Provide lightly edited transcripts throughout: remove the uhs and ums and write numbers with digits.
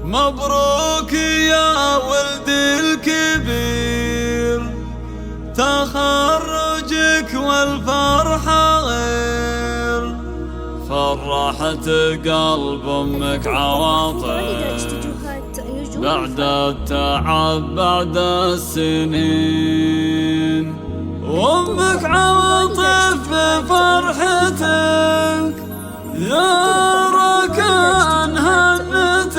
مبروك يا ولد الكبير، تخرجك والفرحة غير، فرحت قلب امك عواطف بعد التعب بعد السنين، وامك عواطف بفرحتك يا ركان هنتك،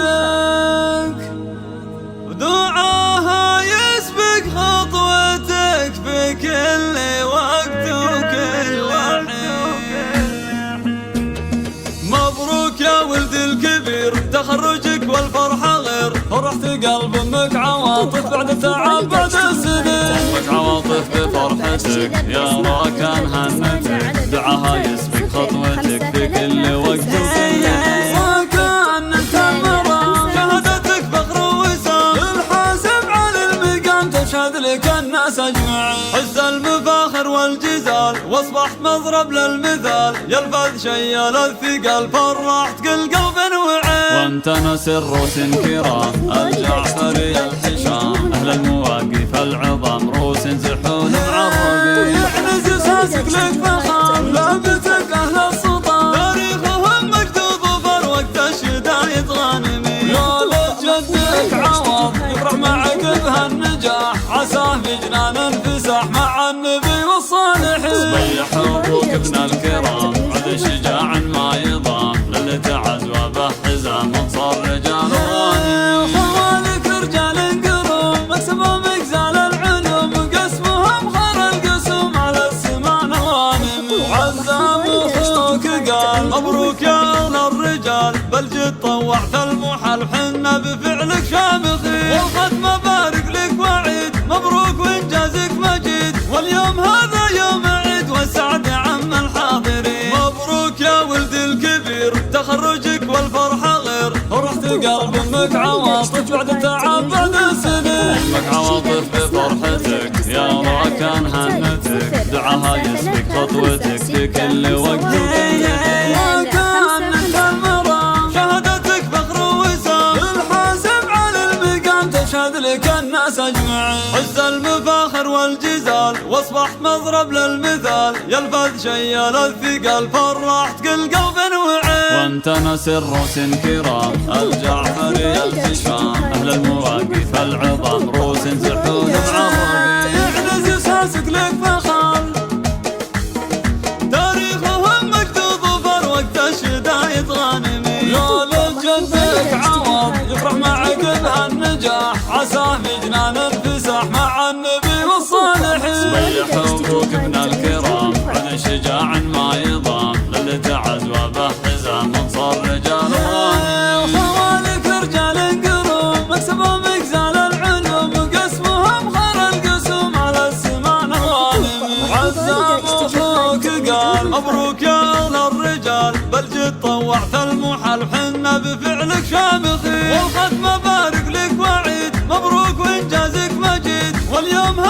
ودعاها يسبق خطوتك في كل وقت وكل حين. مبروك يا ولد الكبير، تخرجك والفرحة غير، فرحت قلب امك عواطف بعد التعب بعد السنين، امك عواطف بفرحتك يا ركان هنتك، دعاها يسبق خطوتك في كل وقت وكل حين. وكانت المرام شهدتك فخر ووسام، الحاسب على المقام تشهد لك الناس اجمعين، حز المفاخر والجزال واصبحت مضرب للمثال، يلفظ شيال الثقل فرحت كل قلب وعين. وانت نسر روس كرام الجعفري الحشام، اهل المواقف العظام روس زحول معربين، يحرز اساسك لك فخام لابتك اهل السلطان، تاريخهم مكتوب وفروقت الشدايد غانمين. يا لجدك عوض يفرح مع عقبها النجاح، عساه في جنان انفساح مع النبي والصالحين، صبيح ابوك ابن الكرام عد شجاع ما يضام، للتعز وبه حزام انصار رجال غانمين. خوالك رجال قروم مكسبهم اجزال العلوم، وقسمهم خير القسوم على السماء غانمين. وعزام اخوك قال مبروك يا اغلى الرجال، بل جد طوعت المحال حنا بفعلك شامخين، والختم بارك لك وعيد مبروك وانجازك مجيد، واليوم هذا يوم عيد والسعد عم الحاضرين. مبروك يا ولد الكبير، تخرجك والفرحة غير، فرحت قلب امك عواطف بعد التعب بعد السنين، امك عواطف بفرحتك يا ركان هنتك، دعاها يسبق خطوتك في كل وقت وكل حين. وكانت المرام شهدتك فخر ووسام، الحاسب على المقام تشهد لك الناس اجمعين، حز المفاخر والجزال واصبحت مضرب للمثال، يلفظ شيال الثقل فرحت كل قلب وعين. وانت نسر روس كرام الجعفري الحشام، اهل المواقف العظام روس زحول معربين، يحرز اساسك لك فخام تاريخهم مكتوب وفروقت الشدايد غانمين. يا لجدك عوض يفرح مع عقبها النجاح، عساه في جنان انفساح مع النبي والصالحين، صبيح ابوك ابن الكرام عد شجاع ما يضام، للتعز وبه حزام انصار رجال غانمين. خوالك رجال قروم مكسبهم اجزال العلوم، وقسمهم خير القسوم على السماء غانمين. عزام اخوك قال مبروك يا اغلى الرجال، بل جد طوعت المحال حنا بفعلك شامخين، والختم بارك لك وعيد مبروك وانجازك مجيد، واليوم